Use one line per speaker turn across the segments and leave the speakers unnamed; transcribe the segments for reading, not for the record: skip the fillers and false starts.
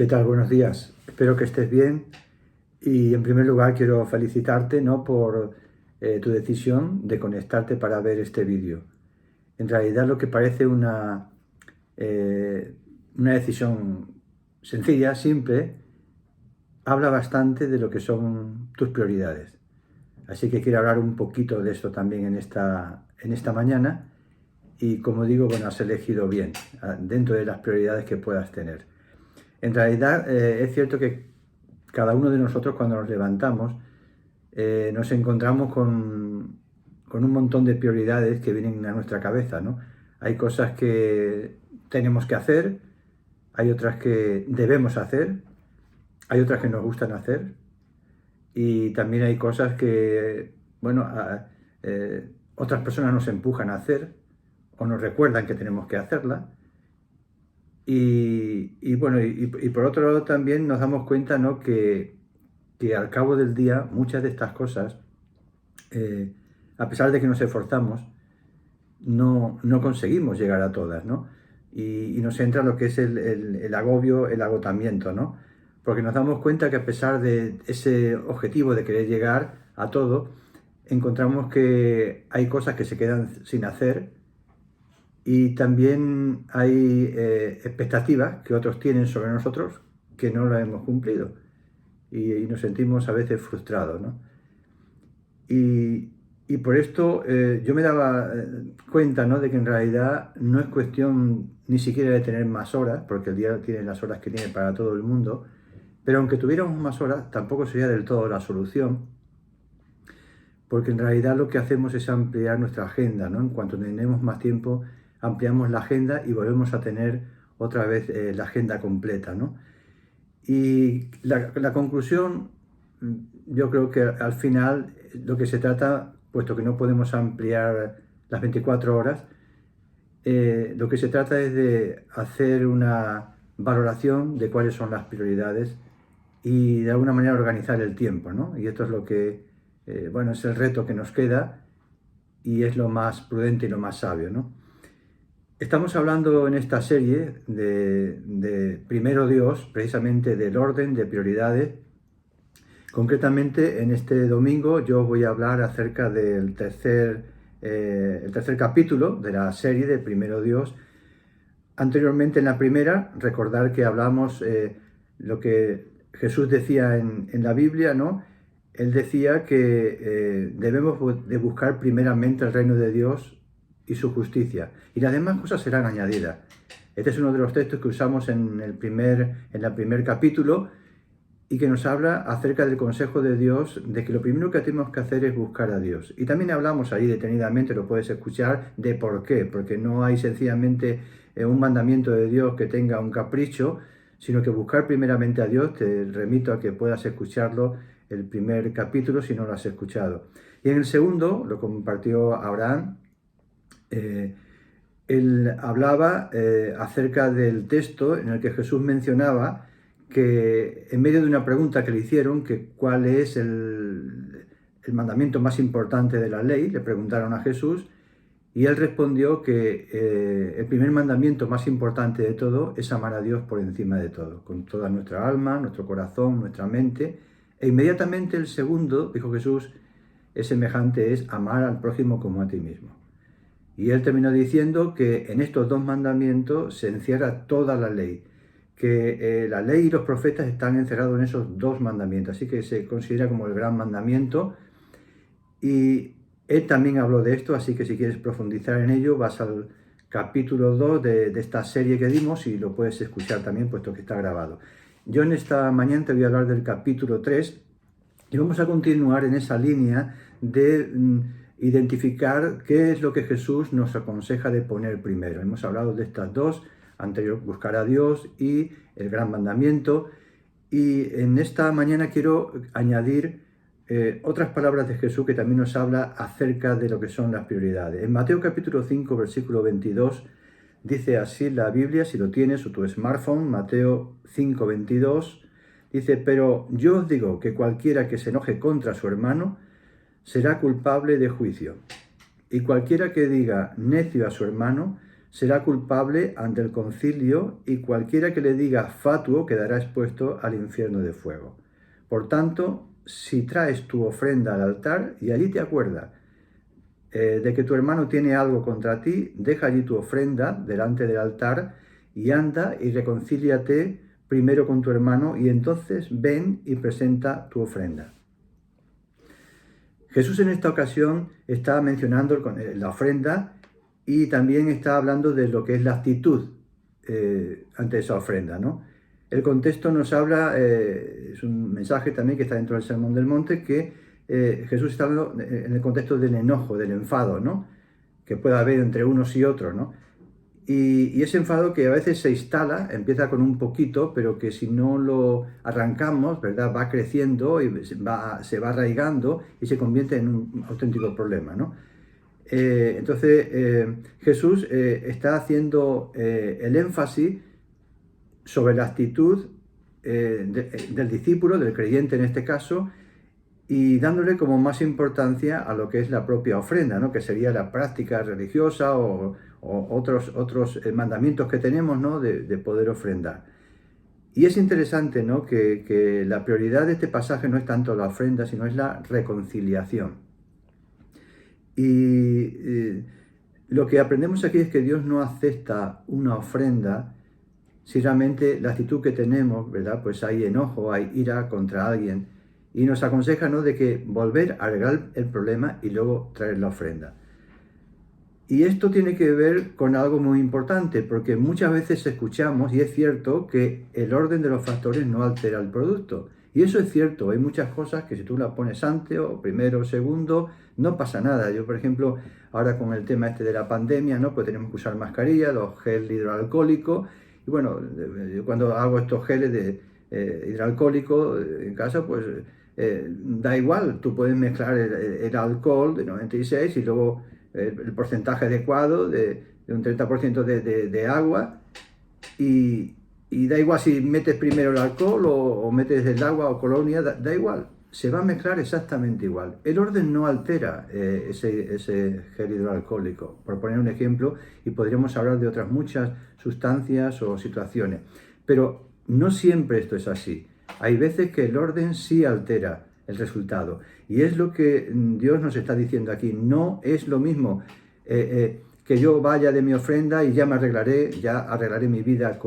¿Qué tal? Buenos días. Espero que estés bien y en primer lugar quiero felicitarte, ¿no?, por tu decisión de conectarte para ver este vídeo. En realidad lo que parece una decisión sencilla, simple, habla bastante de lo que son tus prioridades. Así que quiero hablar un poquito de esto también en esta mañana y, como digo, bueno, has elegido bien dentro de las prioridades que puedas tener. En realidad es cierto que cada uno de nosotros cuando nos levantamos nos encontramos con un montón de prioridades que vienen a nuestra cabeza, ¿no? Hay cosas que tenemos que hacer, hay otras que debemos hacer, hay otras que nos gustan hacer y también hay cosas que, bueno, otras personas nos empujan a hacer o nos recuerdan que tenemos que hacerlas. Y por otro lado también nos damos cuenta, ¿no?, que al cabo del día muchas de estas cosas, a pesar de que nos esforzamos, no conseguimos llegar a todas, ¿no? Y nos entra lo que es el agobio, el agotamiento, ¿no? Porque nos damos cuenta que a pesar de ese objetivo de querer llegar a todo, encontramos que hay cosas que se quedan sin hacer y también hay expectativas que otros tienen sobre nosotros que no las hemos cumplido y nos sentimos a veces frustrados, ¿no? Y por esto yo me daba cuenta, ¿no?, de que en realidad no es cuestión ni siquiera de tener más horas, porque el día tiene las horas que tiene para todo el mundo, pero aunque tuviéramos más horas, tampoco sería del todo la solución, porque en realidad lo que hacemos es ampliar nuestra agenda, ¿no? En cuanto tenemos más tiempo, ampliamos la agenda y volvemos a tener otra vez la agenda completa, ¿no? Y la conclusión, yo creo que al final lo que se trata, puesto que no podemos ampliar las 24 horas, lo que se trata es de hacer una valoración de cuáles son las prioridades y de alguna manera organizar el tiempo, ¿no? Y esto es lo que, bueno, es el reto que nos queda y es lo más prudente y lo más sabio, ¿no? Estamos hablando en esta serie de Primero Dios, precisamente del orden de prioridades. Concretamente, en este domingo yo voy a hablar acerca del el tercer capítulo de la serie de Primero Dios. Anteriormente, en la primera, recordar que hablamos lo que Jesús decía en la Biblia, ¿no? Él decía que debemos de buscar primeramente el reino de Dios y su justicia, y las demás cosas serán añadidas. Este es uno de los textos que usamos en el primer capítulo y que nos habla acerca del consejo de Dios, de que lo primero que tenemos que hacer es buscar a Dios. Y también hablamos ahí detenidamente, lo puedes escuchar, de por qué, porque no hay sencillamente un mandamiento de Dios que tenga un capricho, sino que buscar primeramente a Dios. Te remito a que puedas escucharlo, el primer capítulo, si no lo has escuchado. Y en el segundo, lo compartió Abraham, él hablaba acerca del texto en el que Jesús mencionaba que en medio de una pregunta que le hicieron, que cuál es el mandamiento más importante de la ley, le preguntaron a Jesús, y él respondió que el primer mandamiento más importante de todo es amar a Dios por encima de todo, con toda nuestra alma, nuestro corazón, nuestra mente. E inmediatamente el segundo, dijo Jesús, es semejante, es amar al prójimo como a ti mismo. Y él terminó diciendo que en estos dos mandamientos se encierra toda la ley, que la ley y los profetas están encerrados en esos dos mandamientos, así que se considera como el gran mandamiento. Y él también habló de esto, así que si quieres profundizar en ello, vas al capítulo 2 de esta serie que dimos y lo puedes escuchar también, puesto que está grabado. Yo en esta mañana te voy a hablar del capítulo 3 y vamos a continuar en esa línea de identificar qué es lo que Jesús nos aconseja de poner primero. Hemos hablado de estas dos, anterior, buscar a Dios y el gran mandamiento. Y en esta mañana quiero añadir otras palabras de Jesús que también nos habla acerca de lo que son las prioridades. En Mateo capítulo 5, versículo 22, dice así la Biblia, si lo tienes o tu smartphone, Mateo 5, 22, dice: pero yo os digo que cualquiera que se enoje contra su hermano será culpable de juicio. Y cualquiera que diga necio a su hermano será culpable ante el concilio y cualquiera que le diga fatuo quedará expuesto al infierno de fuego. Por tanto, si traes tu ofrenda al altar y allí te acuerdas de que tu hermano tiene algo contra ti, deja allí tu ofrenda delante del altar y anda y reconcíliate primero con tu hermano y entonces ven y presenta tu ofrenda. Jesús en esta ocasión está mencionando la ofrenda y también está hablando de lo que es la actitud ante esa ofrenda, ¿no? El contexto nos habla, es un mensaje también que está dentro del Sermón del Monte, que Jesús está hablando en el contexto del enojo, del enfado, ¿no? Que puede haber entre unos y otros, ¿no? Y ese enfado que a veces se instala, empieza con un poquito, pero que si no lo arrancamos, ¿verdad? Va creciendo y se va arraigando y se convierte en un auténtico problema, ¿no? Entonces, Jesús está haciendo el énfasis sobre la actitud del discípulo, del creyente en este caso, y dándole como más importancia a lo que es la propia ofrenda, ¿no? Que sería la práctica religiosa o otros mandamientos que tenemos, ¿no? de poder ofrendar. Y es interesante, ¿no? que la prioridad de este pasaje no es tanto la ofrenda, sino es la reconciliación. Y lo que aprendemos aquí es que Dios no acepta una ofrenda si realmente la actitud que tenemos, ¿verdad? Pues hay enojo, hay ira contra alguien. Y nos aconseja, ¿no? de que volver a arreglar el problema y luego traer la ofrenda. Y esto tiene que ver con algo muy importante, porque muchas veces escuchamos, y es cierto, que el orden de los factores no altera el producto. Y eso es cierto, hay muchas cosas que si tú las pones antes o primero o segundo, no pasa nada. Yo, por ejemplo, ahora con el tema este de la pandemia, ¿no? Pues tenemos que usar mascarilla, los gel hidroalcohólicos. Y bueno, yo cuando hago estos geles de hidroalcohólicos en casa, pues da igual, tú puedes mezclar el alcohol de 96 y luego el porcentaje adecuado de un 30% de agua y da igual si metes primero el alcohol o metes el agua o colonia, da igual, se va a mezclar exactamente igual. El orden no altera ese gel hidroalcohólico, por poner un ejemplo, y podríamos hablar de otras muchas sustancias o situaciones, pero no siempre esto es así. Hay veces que el orden sí altera el resultado. Y es lo que Dios nos está diciendo aquí. No es lo mismo que yo vaya de mi ofrenda y ya arreglaré mi vida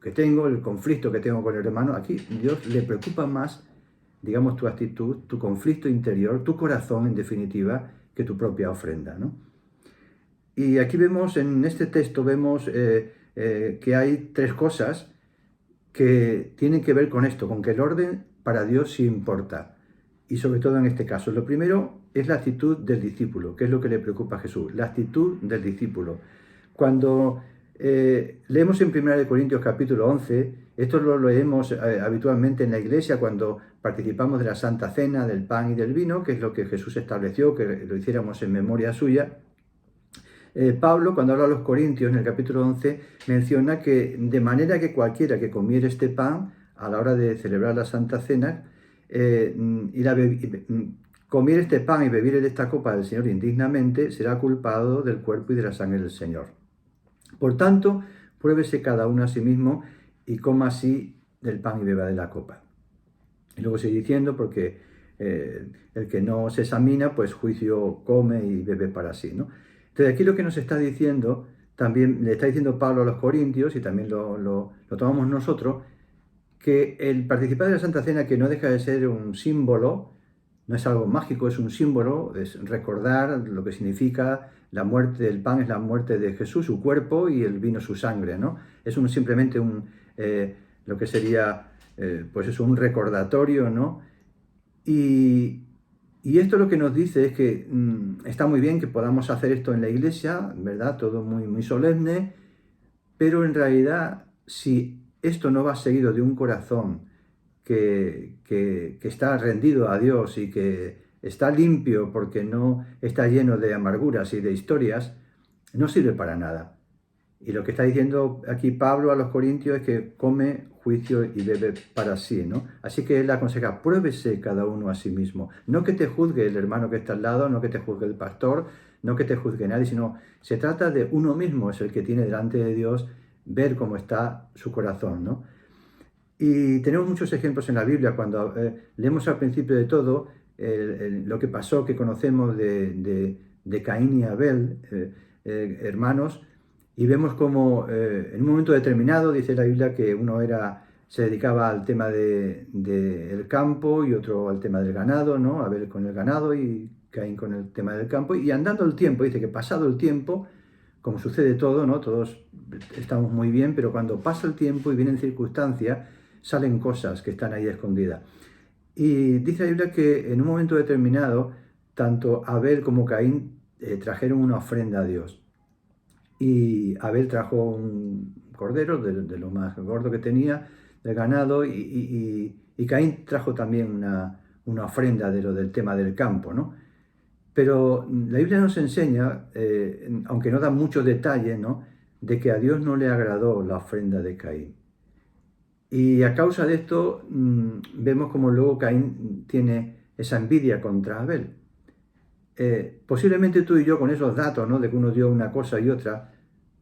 que tengo, el conflicto que tengo con el hermano. Aquí Dios le preocupa más, digamos, tu actitud, tu conflicto interior, tu corazón, en definitiva, que tu propia ofrenda, ¿no? Y aquí vemos, en este texto, vemos que hay tres cosas que tienen que ver con esto, con que el orden para Dios sí importa. Y sobre todo en este caso. Lo primero es la actitud del discípulo, que es lo que le preocupa a Jesús. La actitud del discípulo. Cuando leemos en 1 Corintios capítulo 11, esto lo leemos habitualmente en la iglesia cuando participamos de la Santa Cena, del pan y del vino, que es lo que Jesús estableció, que lo hiciéramos en memoria suya. Pablo, cuando habla a los Corintios en el capítulo 11, menciona que de manera que cualquiera que comiere este pan a la hora de celebrar la Santa Cena, comiere este pan y bebiere de esta copa del Señor indignamente, será culpado del cuerpo y de la sangre del Señor. Por tanto, pruébese cada uno a sí mismo y coma así del pan y beba de la copa. Y luego sigue diciendo, porque el que no se examina, pues juicio come y bebe para sí, ¿no? Entonces aquí lo que nos está diciendo, también le está diciendo Pablo a los Corintios, y también lo tomamos nosotros, que el participar de la Santa Cena, que no deja de ser un símbolo, no es algo mágico, es un símbolo, es recordar lo que significa la muerte del pan, es la muerte de Jesús, su cuerpo, y el vino, su sangre, ¿no? Es simplemente lo que sería, pues eso, un recordatorio, ¿no? Y esto lo que nos dice es que está muy bien que podamos hacer esto en la iglesia, ¿verdad? Todo muy, muy solemne, pero en realidad, si esto no va seguido de un corazón que está rendido a Dios y que está limpio porque no está lleno de amarguras y de historias, no sirve para nada. Y lo que está diciendo aquí Pablo a los corintios es que come, juicio y bebe para sí, ¿no? Así que él aconseja, pruébese cada uno a sí mismo. No que te juzgue el hermano que está al lado, no que te juzgue el pastor, no que te juzgue nadie, sino se trata de uno mismo, es el que tiene delante de Dios ver cómo está su corazón, ¿no? Y tenemos muchos ejemplos en la Biblia, cuando leemos al principio de todo lo que pasó, que conocemos de Caín y Abel, hermanos, y vemos como en un momento determinado dice la Biblia que uno se dedicaba al tema del campo y otro al tema del ganado, ¿no? Abel con el ganado y Caín con el tema del campo. Y andando el tiempo, dice que pasado el tiempo, como sucede todo, ¿no? Todos estamos muy bien, pero cuando pasa el tiempo y vienen circunstancias, salen cosas que están ahí escondidas. Y dice la Biblia que en un momento determinado, tanto Abel como Caín trajeron una ofrenda a Dios. Y Abel trajo un cordero de lo más gordo que tenía, del ganado, y Caín trajo también una ofrenda del tema del campo, ¿no? Pero la Biblia nos enseña, aunque no da muchos detalles, ¿no?, de que a Dios no le agradó la ofrenda de Caín. Y a causa de esto vemos como luego Caín tiene esa envidia contra Abel. Posiblemente tú y yo con esos datos, ¿no?, de que uno dio una cosa y otra,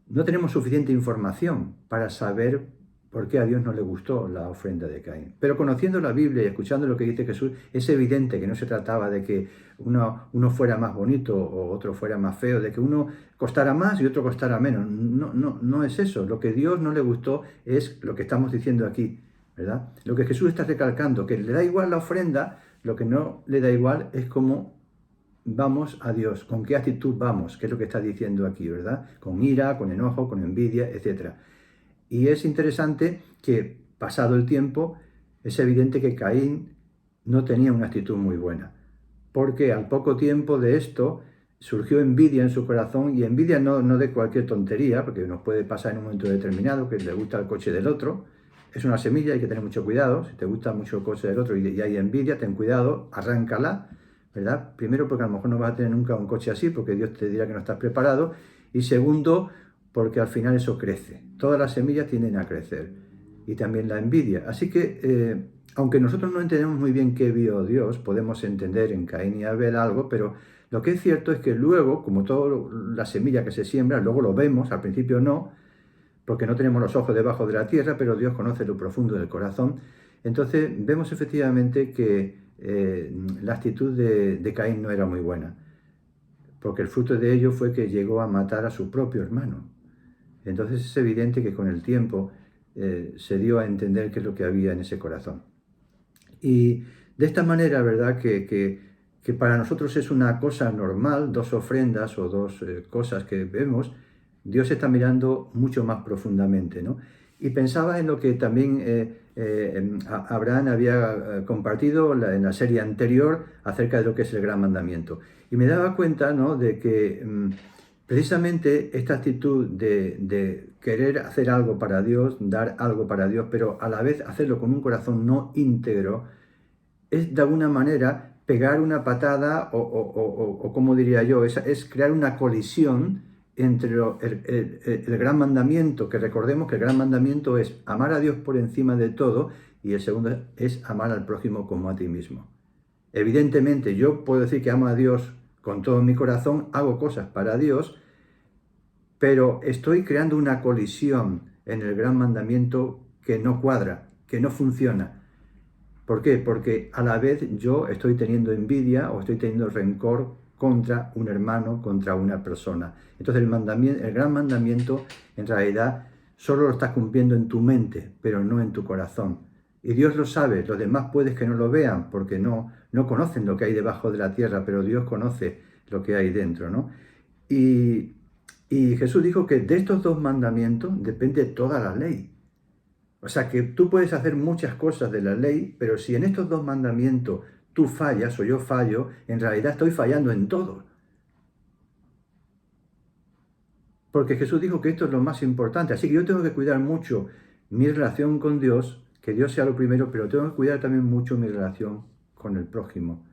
no tenemos suficiente información para saber por qué a Dios no le gustó la ofrenda de Caín. Pero conociendo la Biblia y escuchando lo que dice Jesús, es evidente que no se trataba de que uno fuera más bonito o otro fuera más feo, de que uno costara más y otro costara menos. No es eso. Lo que Dios no le gustó es lo que estamos diciendo aquí, ¿verdad? Lo que Jesús está recalcando, que le da igual la ofrenda, lo que no le da igual es cómo vamos a Dios, con qué actitud vamos, que es lo que está diciendo aquí, ¿verdad? Con ira, con enojo, con envidia, etc. Y es interesante que, pasado el tiempo, es evidente que Caín no tenía una actitud muy buena, porque al poco tiempo de esto surgió envidia en su corazón, y envidia no de cualquier tontería, porque nos puede pasar en un momento determinado que le gusta el coche del otro. Es una semilla, hay que tener mucho cuidado. Si te gusta mucho el coche del otro y hay envidia, ten cuidado, arráncala, ¿verdad? Primero, porque a lo mejor no vas a tener nunca un coche así, porque Dios te dirá que no estás preparado. Y segundo, porque al final eso crece. Todas las semillas tienden a crecer. Y también la envidia. Así que, aunque nosotros no entendemos muy bien qué vio Dios, podemos entender en Caín y Abel algo, pero lo que es cierto es que luego, como toda la semilla que se siembra, luego lo vemos, al principio no, porque no tenemos los ojos debajo de la tierra, pero Dios conoce lo profundo del corazón. Entonces vemos efectivamente que la actitud de Caín no era muy buena, porque el fruto de ello fue que llegó a matar a su propio hermano. Entonces es evidente que con el tiempo se dio a entender qué es lo que había en ese corazón. Y de esta manera, ¿verdad?, que para nosotros es una cosa normal, dos ofrendas o dos cosas que vemos, Dios está mirando mucho más profundamente, ¿no? Y pensaba en lo que también Abraham había compartido en la serie anterior acerca de lo que es el gran mandamiento. Y me daba cuenta, ¿no?, de que precisamente esta actitud de querer hacer algo para Dios, dar algo para Dios, pero a la vez hacerlo con un corazón no íntegro, es de alguna manera pegar una patada o como diría yo, es crear una colisión entre el gran mandamiento, que recordemos que el gran mandamiento es amar a Dios por encima de todo, y el segundo es amar al prójimo como a ti mismo. Evidentemente yo puedo decir que amo a Dios con todo mi corazón, hago cosas para Dios, pero estoy creando una colisión en el gran mandamiento que no cuadra, que no funciona. ¿Por qué? Porque a la vez yo estoy teniendo envidia o estoy teniendo rencor contra un hermano, contra una persona. Entonces el gran mandamiento en realidad solo lo estás cumpliendo en tu mente, pero no en tu corazón. Y Dios lo sabe, los demás puedes que no lo vean porque no conocen lo que hay debajo de la tierra, pero Dios conoce lo que hay dentro, ¿no? Y Jesús dijo que de estos dos mandamientos depende toda la ley. O sea que tú puedes hacer muchas cosas de la ley, pero si en estos dos mandamientos tú fallas o yo fallo, en realidad estoy fallando en todo. Porque Jesús dijo que esto es lo más importante. Así que yo tengo que cuidar mucho mi relación con Dios, que Dios sea lo primero, pero tengo que cuidar también mucho mi relación con el prójimo.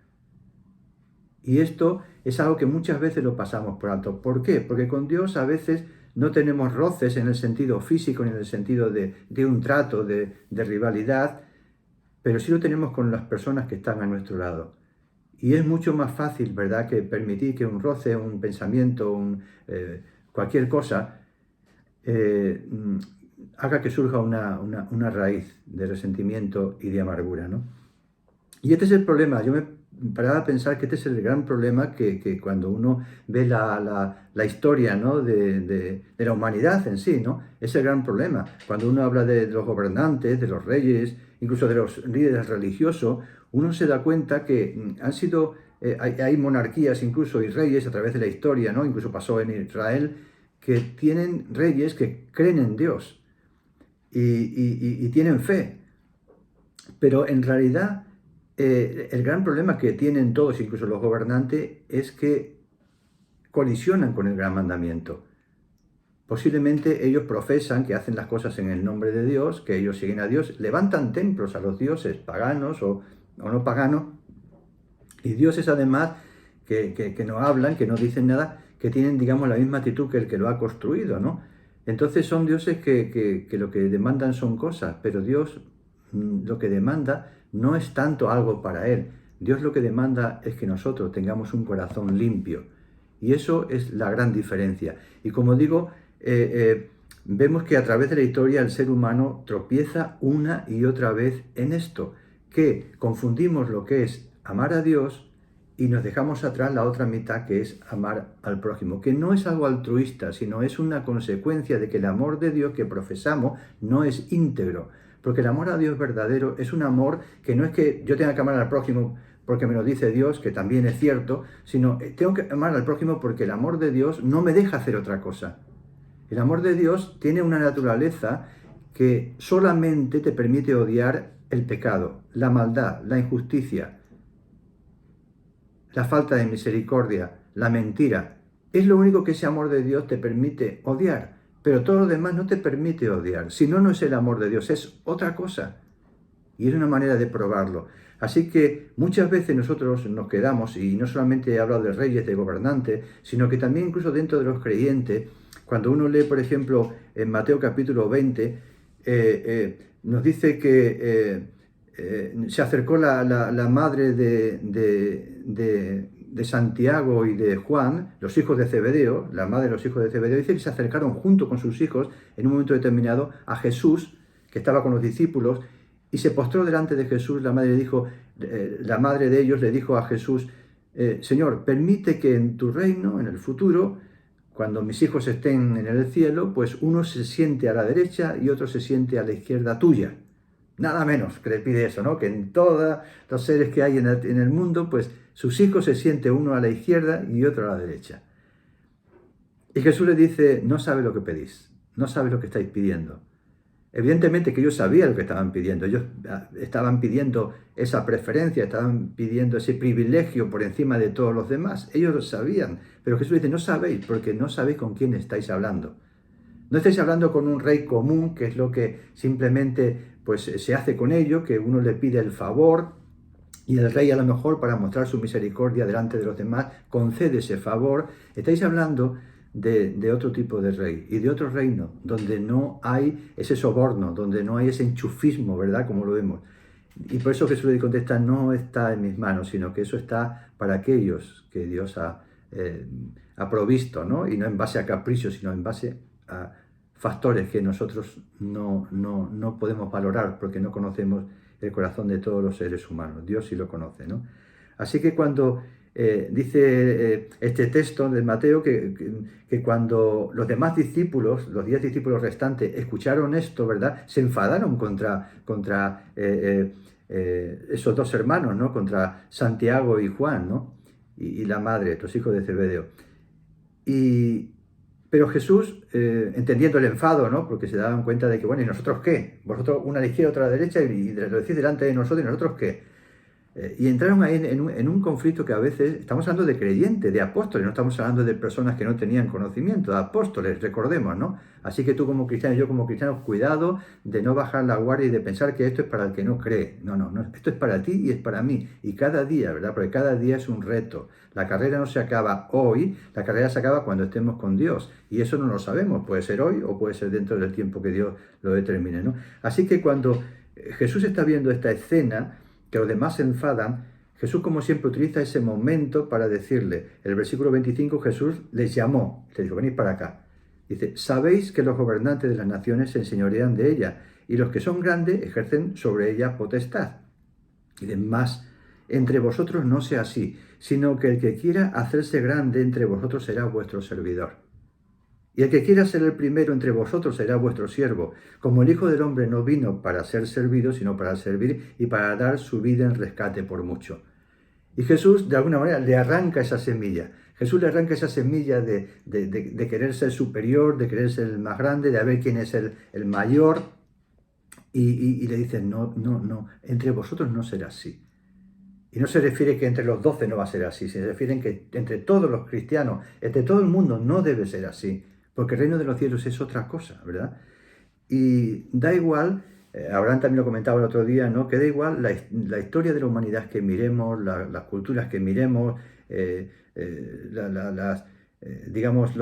Y esto es algo que muchas veces lo pasamos por alto. ¿Por qué? Porque con Dios a veces no tenemos roces en el sentido físico ni en el sentido de un trato, de rivalidad, pero sí lo tenemos con las personas que están a nuestro lado. Y es mucho más fácil, ¿verdad?, que permitir que un roce, un pensamiento, cualquier cosa, haga que surja una raíz de resentimiento y de amargura, ¿no? Y este es el problema. Yo me paraba a pensar que este es el gran problema que cuando uno ve la historia, ¿no?, de la humanidad en sí, ¿no? Es el gran problema. Cuando uno habla de los gobernantes, de los reyes, incluso de los líderes religiosos, uno se da cuenta que han sido, hay monarquías incluso y reyes a través de la historia, ¿no? Incluso pasó en Israel, que tienen reyes que creen en Dios y tienen fe. Pero en realidad el gran problema que tienen todos, incluso los gobernantes, es que colisionan con el gran mandamiento. Posiblemente ellos profesan que hacen las cosas en el nombre de Dios, que ellos siguen a Dios, levantan templos a los dioses paganos o no paganos, y dioses además que no hablan, que no dicen nada, que tienen, digamos, la misma actitud que el que lo ha construido, ¿no? Entonces son dioses que lo que demandan son cosas, pero Dios lo que demanda no es tanto algo para Él. Dios lo que demanda es que nosotros tengamos un corazón limpio. Y eso es la gran diferencia. Y como digo, vemos que a través de la historia el ser humano tropieza una y otra vez en esto, que confundimos lo que es amar a Dios y nos dejamos atrás la otra mitad, que es amar al prójimo, que no es algo altruista, sino es una consecuencia de que el amor de Dios que profesamos no es íntegro. Porque el amor a Dios verdadero es un amor que no es que yo tenga que amar al prójimo porque me lo dice Dios, que también es cierto, sino tengo que amar al prójimo porque el amor de Dios no me deja hacer otra cosa. El amor de Dios tiene una naturaleza que solamente te permite odiar el pecado, la maldad, la injusticia, la falta de misericordia, la mentira. Es lo único que ese amor de Dios te permite odiar, pero todo lo demás no te permite odiar. Si no, no es el amor de Dios, es otra cosa. Y es una manera de probarlo. Así que muchas veces nosotros nos quedamos, y no solamente he hablado de reyes, de gobernantes, sino que también incluso dentro de los creyentes, cuando uno lee, por ejemplo, en Mateo capítulo 20, nos dice que se acercó la madre de Santiago y de Juan, los hijos de Zebedeo, la madre de los hijos de Zebedeo, dice que se acercaron junto con sus hijos en un momento determinado a Jesús, que estaba con los discípulos, y se postró delante de Jesús. La madre de ellos le dijo a Jesús, Señor, permite que en tu reino, en el futuro, cuando mis hijos estén en el cielo, pues uno se siente a la derecha y otro se siente a la izquierda tuya. Nada menos que le pide eso, ¿no? Que en todos los seres que hay en el mundo, pues sus hijos se siente uno a la izquierda y otro a la derecha. Y Jesús le dice, no sabe lo que pedís, no sabe lo que estáis pidiendo. Evidentemente que ellos sabían lo que estaban pidiendo, ellos estaban pidiendo esa preferencia, estaban pidiendo ese privilegio por encima de todos los demás, ellos lo sabían, pero Jesús dice, no sabéis, porque no sabéis con quién estáis hablando. No estáis hablando con un rey común, que es lo que simplemente pues, se hace con ello, que uno le pide el favor y el rey a lo mejor para mostrar su misericordia delante de los demás concede ese favor. Estáis hablando de otro tipo de rey y de otro reino, donde no hay ese soborno, donde no hay ese enchufismo, ¿verdad? Como lo vemos. Y por eso Jesús le contesta, no está en mis manos, sino que eso está para aquellos que Dios ha provisto, ¿no? Y no en base a caprichos, sino en base a factores que nosotros no podemos valorar porque no conocemos el corazón de todos los seres humanos. Dios sí lo conoce, ¿no? Así que cuando dice este texto de Mateo que cuando los demás discípulos, los 10 discípulos restantes, escucharon esto, ¿verdad? Se enfadaron contra esos dos hermanos, ¿no? Contra Santiago y Juan, ¿no? Y la madre, los hijos de Zebedeo. Pero Jesús, entendiendo el enfado, ¿no? Porque se daban cuenta de que, bueno, ¿y nosotros qué? Vosotros una a la izquierda, otra a la derecha, y lo decís delante de nosotros, ¿y nosotros qué? Y entraron ahí en un conflicto que a veces, estamos hablando de creyentes, de apóstoles, no estamos hablando de personas que no tenían conocimiento, de apóstoles, recordemos, ¿no? Así que tú como cristiano y yo como cristiano, cuidado de no bajar la guardia y de pensar que esto es para el que no cree. No, no, no, esto es para ti y es para mí. Y cada día, ¿verdad? Porque cada día es un reto. La carrera no se acaba hoy, la carrera se acaba cuando estemos con Dios. Y eso no lo sabemos, puede ser hoy o puede ser dentro del tiempo que Dios lo determine, ¿no? Así que cuando Jesús está viendo esta escena, que los demás se enfadan, Jesús como siempre utiliza ese momento para decirle, el versículo 25 Jesús les llamó, les dijo, venid para acá. Dice, sabéis que los gobernantes de las naciones se enseñorean de ella y los que son grandes ejercen sobre ella potestad. Y dice, más entre vosotros no sea así, sino que el que quiera hacerse grande entre vosotros será vuestro servidor. Y el que quiera ser el primero entre vosotros será vuestro siervo, como el Hijo del Hombre no vino para ser servido, sino para servir y para dar su vida en rescate por mucho. Y Jesús, de alguna manera, le arranca esa semilla. Jesús le arranca esa semilla de querer ser superior, de querer ser el más grande, de ver quién es el mayor. Y le dice, no, no, no, entre vosotros no será así. Y no se refiere que entre los 12 no va a ser así, se refiere que entre todos los cristianos, entre todo el mundo no debe ser así, porque el reino de los cielos es otra cosa, ¿verdad? Y da igual, Abraham también lo comentaba el otro día, ¿no? Que da igual la historia de la humanidad que miremos, las culturas que miremos, digamos,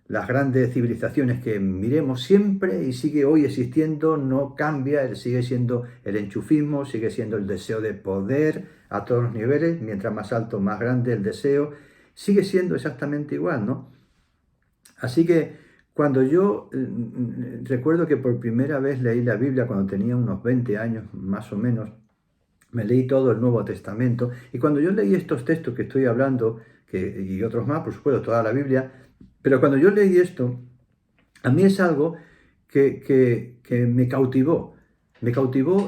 las grandes civilizaciones que miremos siempre y sigue hoy existiendo, no cambia, sigue siendo el enchufismo, sigue siendo el deseo de poder a todos los niveles, mientras más alto, más grande el deseo, sigue siendo exactamente igual, ¿no? Así que cuando yo recuerdo que por primera vez leí la Biblia cuando tenía unos 20 años más o menos, me leí todo el Nuevo Testamento y cuando yo leí estos textos que estoy hablando, y otros más, por supuesto, toda la Biblia, pero cuando yo leí esto, a mí es algo que me cautivó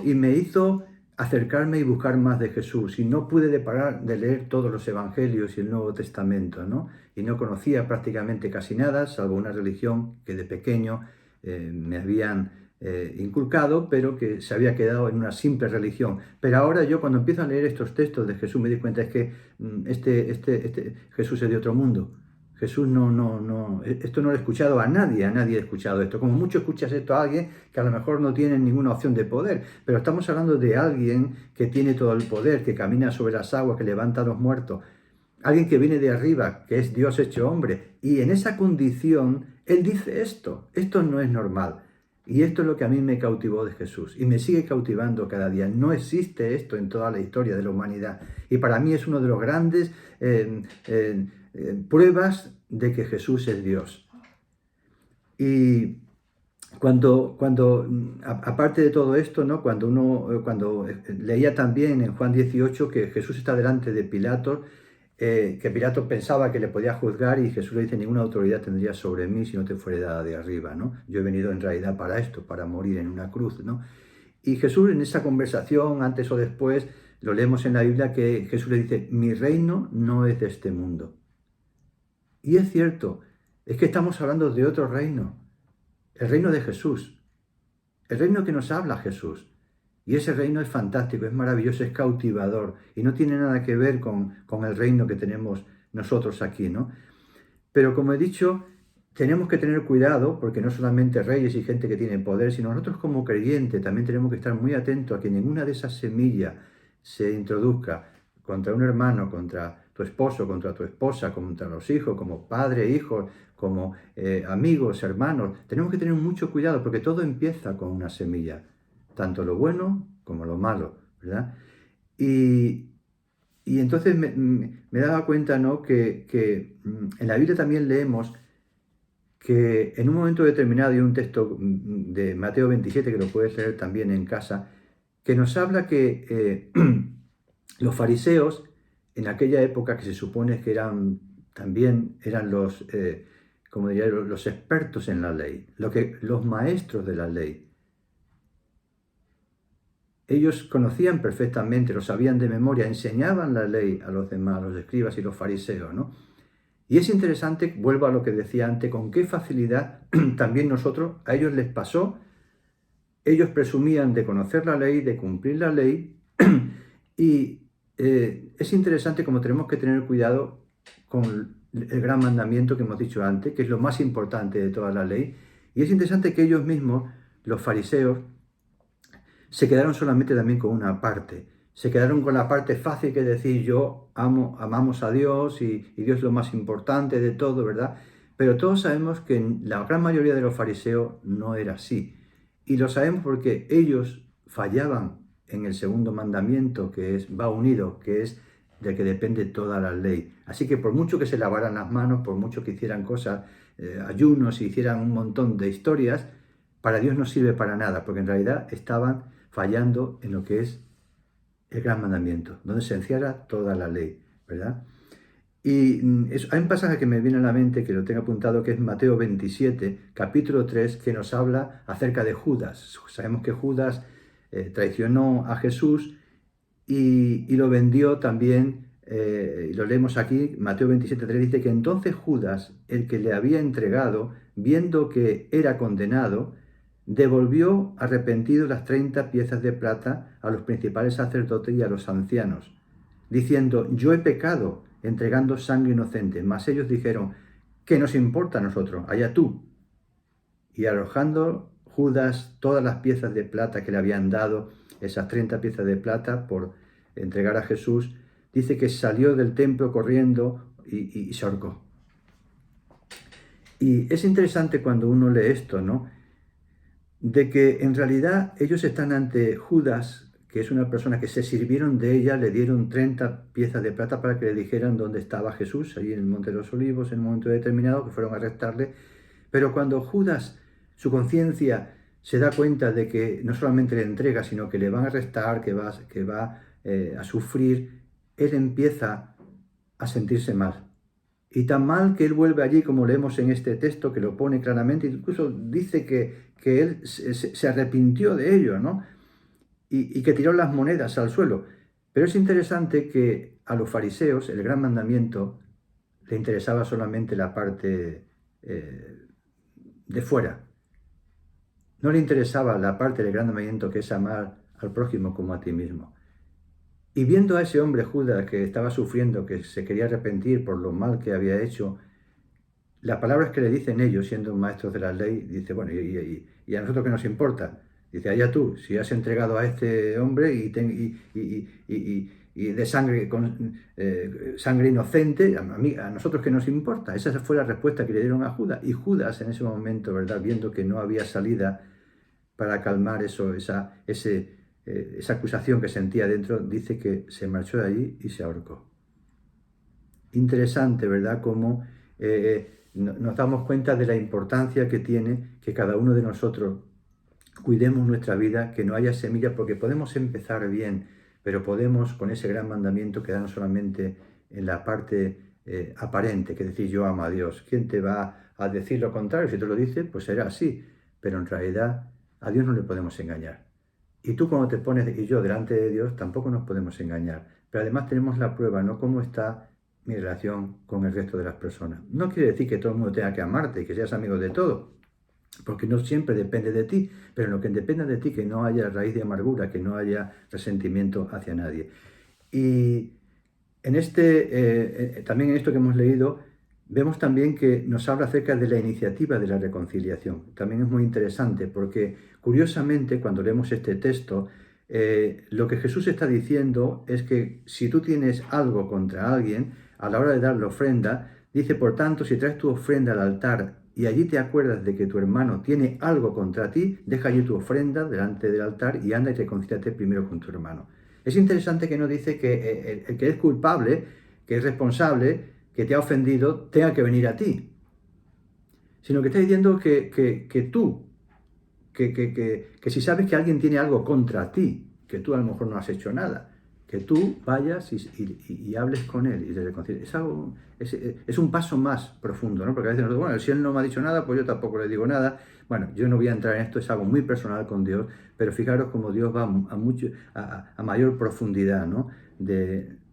y me hizo acercarme y buscar más de Jesús. Y no pude parar de leer todos los evangelios y el Nuevo Testamento, ¿no? Y no conocía prácticamente casi nada, salvo una religión que de pequeño me habían inculcado, pero que se había quedado en una simple religión. Pero ahora yo cuando empiezo a leer estos textos de Jesús me di cuenta es que Jesús es de otro mundo. Jesús esto no lo he escuchado a nadie ha escuchado esto. Como mucho escuchas esto a alguien que a lo mejor no tiene ninguna opción de poder, pero estamos hablando de alguien que tiene todo el poder, que camina sobre las aguas, que levanta a los muertos, alguien que viene de arriba, que es Dios hecho hombre, y en esa condición Él dice esto no es normal. Y esto es lo que a mí me cautivó de Jesús y me sigue cautivando cada día. No existe esto en toda la historia de la humanidad. Y para mí es uno de los grandes pruebas de que Jesús es Dios. Y cuando aparte de todo esto, ¿no? Cuando leía también en Juan 18 que Jesús está delante de Pilato, que Pilato pensaba que le podía juzgar y Jesús le dice, ninguna autoridad tendría sobre mí si no te fuera dada de arriba, ¿no? Yo he venido en realidad para esto, para morir en una cruz, ¿no? Y Jesús en esa conversación, antes o después, lo leemos en la Biblia que Jesús le dice, mi reino no es de este mundo. Y es cierto, es que estamos hablando de otro reino, el reino de Jesús, el reino que nos habla Jesús. Y ese reino es fantástico, es maravilloso, es cautivador y no tiene nada que ver con el reino que tenemos nosotros aquí, ¿no? Pero como he dicho, tenemos que tener cuidado porque no solamente reyes y gente que tiene poder, sino nosotros como creyentes también tenemos que estar muy atentos a que ninguna de esas semillas se introduzca contra un hermano, contra tu esposo, contra tu esposa, contra los hijos, como padre, hijos, como amigos, hermanos. Tenemos que tener mucho cuidado porque todo empieza con una semilla, tanto lo bueno como lo malo, ¿verdad? Y entonces me daba cuenta, ¿no? que en la Biblia también leemos que en un momento determinado, hay un texto de Mateo 27, que lo puedes leer también en casa, que nos habla que los fariseos, en aquella época que se supone que también eran los, como diría, los expertos en la ley, los maestros de la ley. Ellos conocían perfectamente, lo sabían de memoria, enseñaban la ley a los demás, los escribas y los fariseos, ¿no? Y es interesante, vuelvo a lo que decía antes, con qué facilidad también nosotros, a ellos les pasó, ellos presumían de conocer la ley, de cumplir la ley, y es interesante como tenemos que tener cuidado con el gran mandamiento que hemos dicho antes, que es lo más importante de toda la ley. Y es interesante que ellos mismos, los fariseos, se quedaron solamente también con una parte. Se quedaron con la parte fácil, que es decir, amamos a Dios y Dios es lo más importante de todo, ¿verdad? Pero todos sabemos que la gran mayoría de los fariseos no era así. Y lo sabemos porque ellos fallaban en el segundo mandamiento, va unido, que es del que depende toda la ley. Así que por mucho que se lavaran las manos, por mucho que hicieran cosas, ayunos y hicieran un montón de historias, para Dios no sirve para nada, porque en realidad estaban fallando en lo que es el gran mandamiento, donde se encierra toda la ley, ¿verdad? Y hay un pasaje que me viene a la mente, que lo tengo apuntado, que es Mateo 27, capítulo 3, que nos habla acerca de Judas. Sabemos que Judas traicionó a Jesús y lo vendió también, y lo leemos aquí, Mateo 27, 3 dice que entonces Judas, el que le había entregado, viendo que era condenado, devolvió arrepentido las 30 piezas de plata a los principales sacerdotes y a los ancianos, diciendo, yo he pecado entregando sangre inocente. Mas ellos dijeron, ¿qué nos importa a nosotros? Allá tú. Y arrojando Judas todas las piezas de plata que le habían dado, esas 30 piezas de plata por entregar a Jesús, dice que salió del templo corriendo y se ahorcó. Y es interesante cuando uno lee esto, ¿no? De que en realidad ellos están ante Judas, que es una persona que se sirvieron de ella, le dieron 30 piezas de plata para que le dijeran dónde estaba Jesús, allí en el Monte de los Olivos, en un momento determinado, que fueron a arrestarle. Pero cuando Judas, su conciencia, se da cuenta de que no solamente le entrega, sino que le van a arrestar, que va a sufrir, él empieza a sentirse mal. Y tan mal que él vuelve allí, como leemos en este texto, que lo pone claramente, incluso dice que él se arrepintió de ello, ¿no? Y que tiró las monedas al suelo. Pero es interesante que a los fariseos el gran mandamiento le interesaba solamente la parte de fuera. No le interesaba la parte del gran mandamiento, que es amar al prójimo como a ti mismo. Y viendo a ese hombre Judas que estaba sufriendo, que se quería arrepentir por lo mal que había hecho, las palabras que le dicen ellos, siendo maestros de la ley, dice, bueno, ¿y a nosotros qué nos importa? Dice, allá tú, si has entregado a este hombre y de sangre, sangre inocente, a nosotros qué nos importa. Esa fue la respuesta que le dieron a Judas. Y Judas en ese momento, ¿verdad? Viendo que no había salida para calmar esa acusación que sentía dentro, dice que se marchó de allí y se ahorcó. Interesante, ¿verdad? Cómo nos damos cuenta de la importancia que tiene que cada uno de nosotros cuidemos nuestra vida, que no haya semillas, porque podemos empezar bien, pero podemos con ese gran mandamiento quedarnos solamente en la parte aparente, que decir yo amo a Dios. ¿Quién te va a decir lo contrario? Si tú lo dices, pues será así, pero en realidad a Dios no le podemos engañar. Y tú cuando te pones, y yo delante de Dios, tampoco nos podemos engañar. Pero además tenemos la prueba, ¿no? Cómo está mi relación con el resto de las personas. No quiere decir que todo el mundo tenga que amarte y que seas amigo de todo, porque no siempre depende de ti, pero en lo que dependa de ti, que no haya raíz de amargura, que no haya resentimiento hacia nadie. Y también en esto que hemos leído, vemos también que nos habla acerca de la iniciativa de la reconciliación. También es muy interesante porque, curiosamente, cuando leemos este texto, lo que Jesús está diciendo es que si tú tienes algo contra alguien, a la hora de dar la ofrenda, dice, por tanto, si traes tu ofrenda al altar y allí te acuerdas de que tu hermano tiene algo contra ti, deja allí tu ofrenda delante del altar y anda y reconcíliate primero con tu hermano. Es interesante que no dice que el que es culpable, que es responsable, que te ha ofendido, tenga que venir a ti, sino que está diciendo que tú, que si sabes que alguien tiene algo contra ti, que tú a lo mejor no has hecho nada, que tú vayas y hables con él y te reconcilies. Es un paso más profundo, ¿no? Porque a veces nosotros, bueno, si él no me ha dicho nada, pues yo tampoco le digo nada. Bueno, yo no voy a entrar en esto, es algo muy personal con Dios, pero fijaros cómo Dios va a mayor profundidad, ¿no?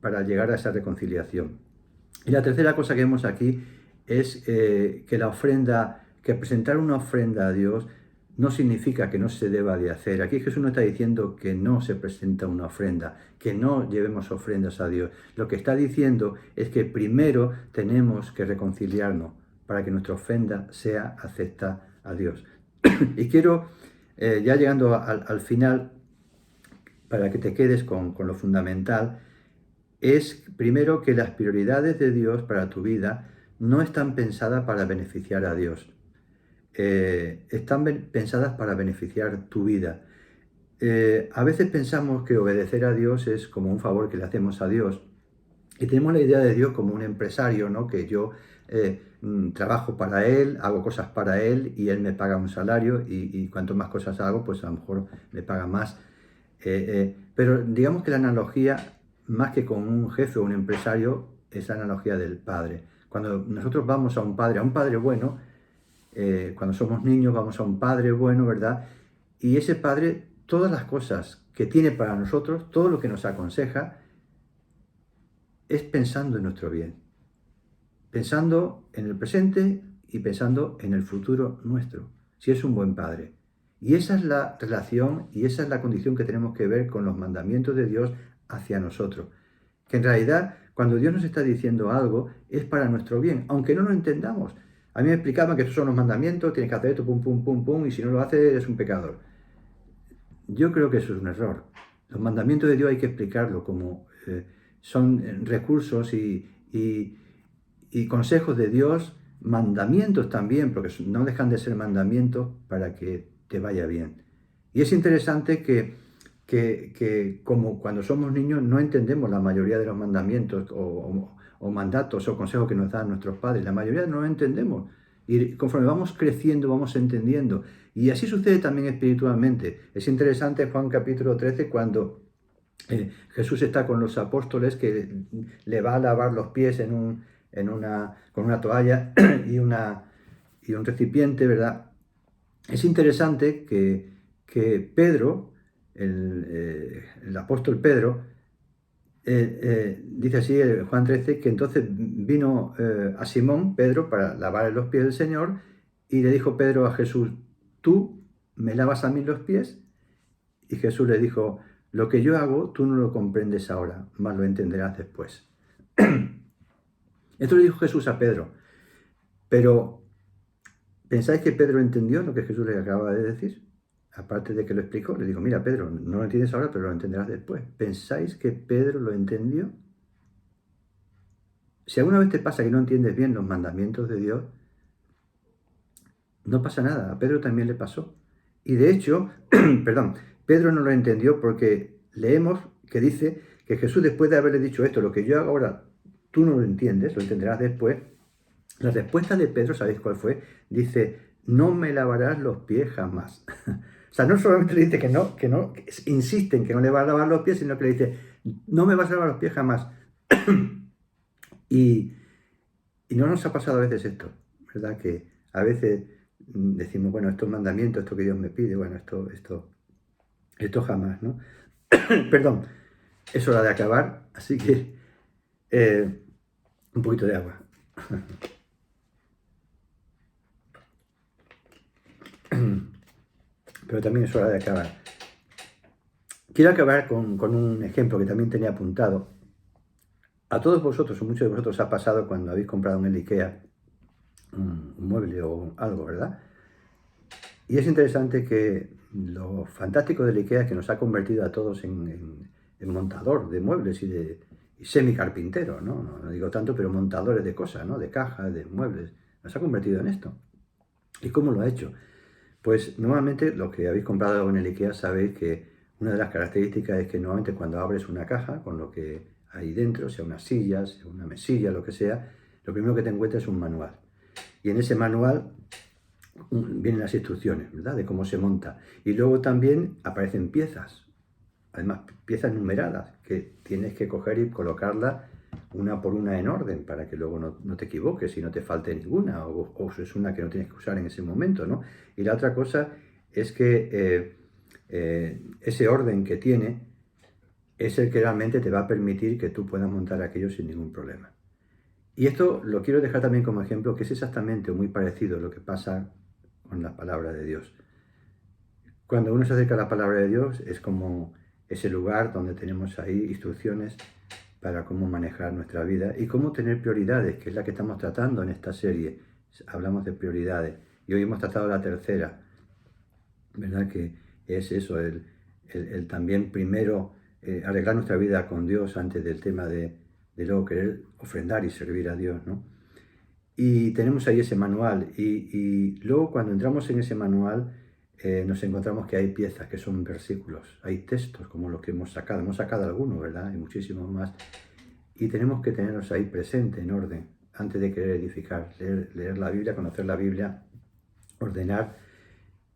Para llegar a esa reconciliación. Y la tercera cosa que vemos aquí es que presentar una ofrenda a Dios no significa que no se deba de hacer. Aquí Jesús no está diciendo que no se presenta una ofrenda, que no llevemos ofrendas a Dios. Lo que está diciendo es que primero tenemos que reconciliarnos para que nuestra ofrenda sea aceptada a Dios. Y quiero, ya llegando al final, para que te quedes con lo fundamental, es primero que las prioridades de Dios para tu vida no están pensadas para beneficiar a Dios. Están pensadas para beneficiar tu vida. A veces pensamos que obedecer a Dios es como un favor que le hacemos a Dios y tenemos la idea de Dios como un empresario, ¿no? Que yo trabajo para Él, hago cosas para Él y Él me paga un salario y cuanto más cosas hago, pues a lo mejor me paga más. Pero digamos que la analogía, más que con un jefe o un empresario, es la analogía del padre. Cuando nosotros vamos a un padre bueno, cuando somos niños vamos a un padre bueno, ¿verdad? Y ese padre, todas las cosas que tiene para nosotros, todo lo que nos aconseja, es pensando en nuestro bien. Pensando en el presente y pensando en el futuro nuestro, si es un buen padre. Y esa es la relación y esa es la condición que tenemos que ver con los mandamientos de Dios hacia nosotros. Que en realidad, cuando Dios nos está diciendo algo, es para nuestro bien, aunque no lo entendamos. A mí me explicaban que estos son los mandamientos, tienes que hacer esto, pum, pum, pum, pum, y si no lo haces, eres un pecador. Yo creo que eso es un error. Los mandamientos de Dios hay que explicarlo como son recursos y consejos de Dios, mandamientos también, porque no dejan de ser mandamientos para que te vaya bien. Y es interesante que como cuando somos niños no entendemos la mayoría de los mandamientos o mandatos o consejos que nos dan nuestros padres. La mayoría no lo entendemos. Y conforme vamos creciendo, vamos entendiendo. Y así sucede también espiritualmente. Es interesante Juan capítulo 13 cuando Jesús está con los apóstoles que le va a lavar los pies con una toalla y un recipiente, ¿verdad? Es interesante que Pedro, el apóstol Pedro, dice así, Juan 13, que entonces vino a Simón, Pedro, para lavar los pies del Señor, y le dijo Pedro a Jesús, ¿tú me lavas a mí los pies? Y Jesús le dijo, lo que yo hago tú no lo comprendes ahora, mas lo entenderás después. Esto le dijo Jesús a Pedro, pero ¿pensáis que Pedro entendió lo que Jesús le acaba de decir? Aparte de que lo explicó, le dijo, mira Pedro, no lo entiendes ahora, pero lo entenderás después. ¿Pensáis que Pedro lo entendió? Si alguna vez te pasa que no entiendes bien los mandamientos de Dios, no pasa nada, a Pedro también le pasó. Y de hecho, perdón, Pedro no lo entendió porque leemos que dice que Jesús después de haberle dicho esto, lo que yo hago ahora, tú no lo entiendes, lo entenderás después. La respuesta de Pedro, ¿sabéis cuál fue? Dice, no me lavarás los pies jamás. O sea, no solamente le dice que insiste en que no le va a lavar los pies, sino que le dice, no me vas a lavar los pies jamás. Y no nos ha pasado a veces esto, ¿verdad? Que a veces decimos, bueno, estos mandamientos, esto que Dios me pide, bueno, esto jamás, ¿no? Perdón, es hora de acabar, así que un poquito de agua. Pero también es hora de acabar. Quiero acabar con un ejemplo que también tenía apuntado. A todos vosotros, o muchos de vosotros, ha pasado cuando habéis comprado en el IKEA un mueble o algo, ¿verdad? Y es interesante que lo fantástico del IKEA es que nos ha convertido a todos en montador de muebles y semi-carpintero, ¿no? No digo tanto, pero montadores de cosas, ¿no? De cajas, de muebles. Nos ha convertido en esto. ¿Y cómo lo ha hecho? Pues normalmente los que habéis comprado algo en el IKEA sabéis que una de las características es que normalmente cuando abres una caja con lo que hay dentro, sea una silla, sea una mesilla, lo que sea, lo primero que te encuentras es un manual. Y en ese manual vienen las instrucciones, ¿verdad? De cómo se monta. Y luego también aparecen piezas, además piezas numeradas, que tienes que coger y colocarlas una por una en orden para que luego no te equivoques y no te falte ninguna o es una que no tienes que usar en ese momento, ¿no? Y la otra cosa es que ese orden que tiene es el que realmente te va a permitir que tú puedas montar aquello sin ningún problema. Y esto lo quiero dejar también como ejemplo que es exactamente muy parecido a lo que pasa con la palabra de Dios. Cuando uno se acerca a la palabra de Dios es como ese lugar donde tenemos ahí instrucciones para cómo manejar nuestra vida y cómo tener prioridades, que es la que estamos tratando en esta serie. Hablamos de prioridades y hoy hemos tratado la tercera, ¿verdad? Que es eso, el también primero arreglar nuestra vida con Dios antes del tema de luego querer ofrendar y servir a Dios, ¿no? Y tenemos ahí ese manual y luego cuando entramos en ese manual nos encontramos que hay piezas que son versículos, hay textos como los que hemos sacado algunos, ¿verdad? Hay muchísimos más y tenemos que tenerlos ahí presentes en orden antes de querer edificar, leer la Biblia, conocer la Biblia, ordenar.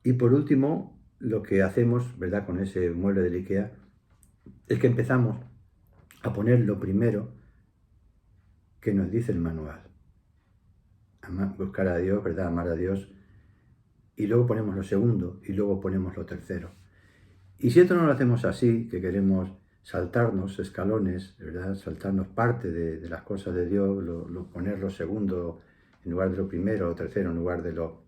Y por último, lo que hacemos, ¿verdad? Con ese mueble del IKEA es que empezamos a poner lo primero que nos dice el manual. Buscar a Dios, ¿verdad? Amar a Dios. Y luego ponemos lo segundo y luego ponemos lo tercero. Y si esto no lo hacemos así, que queremos saltarnos escalones, ¿verdad? Saltarnos parte de las cosas de Dios, poner lo segundo en lugar de lo primero, o tercero en lugar de lo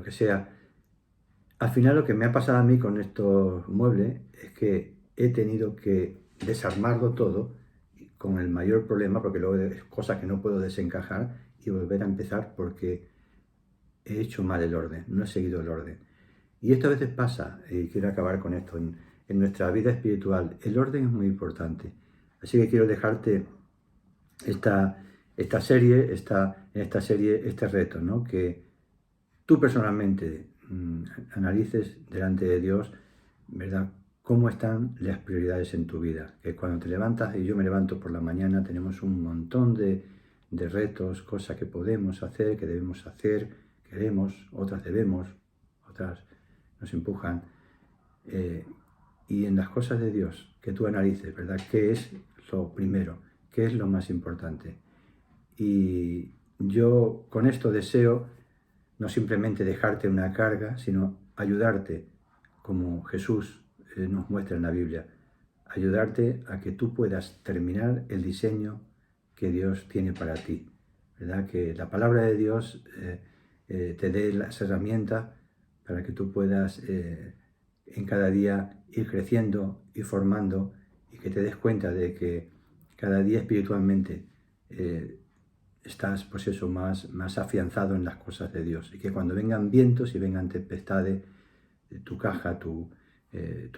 que sea. Al final lo que me ha pasado a mí con estos muebles es que he tenido que desarmarlo todo con el mayor problema, porque luego es cosas que no puedo desencajar y volver a empezar porque he hecho mal el orden, no he seguido el orden. Y esto a veces pasa, y quiero acabar con esto, en nuestra vida espiritual. El orden es muy importante. Así que quiero dejarte en esta serie este reto, ¿no? Que tú personalmente analices delante de Dios, ¿verdad? Cómo están las prioridades en tu vida. Que cuando te levantas, y yo me levanto por la mañana, tenemos un montón de retos, cosas que podemos hacer, que debemos hacer, queremos, otras debemos, otras nos empujan. Y en las cosas de Dios, que tú analices, ¿verdad? ¿Qué es lo primero? ¿Qué es lo más importante? Y yo con esto deseo no simplemente dejarte una carga, sino ayudarte, como Jesús nos muestra en la Biblia, ayudarte a que tú puedas terminar el diseño que Dios tiene para ti, ¿verdad? Que la palabra de Dios te dé las herramientas para que tú puedas en cada día ir creciendo y formando y que te des cuenta de que cada día espiritualmente estás pues eso, más afianzado en las cosas de Dios y que cuando vengan vientos y vengan tempestades, tu caja, tu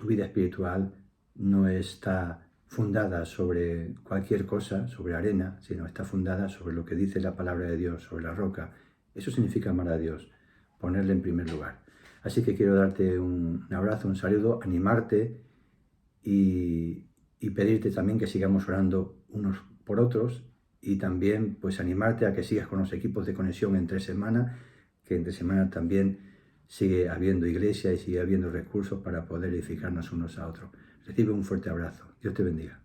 vida espiritual no está fundada sobre cualquier cosa, sobre arena, sino está fundada sobre lo que dice la palabra de Dios, sobre la roca. Eso significa amar a Dios, ponerle en primer lugar. Así que quiero darte un abrazo, un saludo, animarte y pedirte también que sigamos orando unos por otros y también pues animarte a que sigas con los equipos de conexión entre semana, que entre semana también sigue habiendo iglesia y sigue habiendo recursos para poder edificarnos unos a otros. Recibe un fuerte abrazo. Dios te bendiga.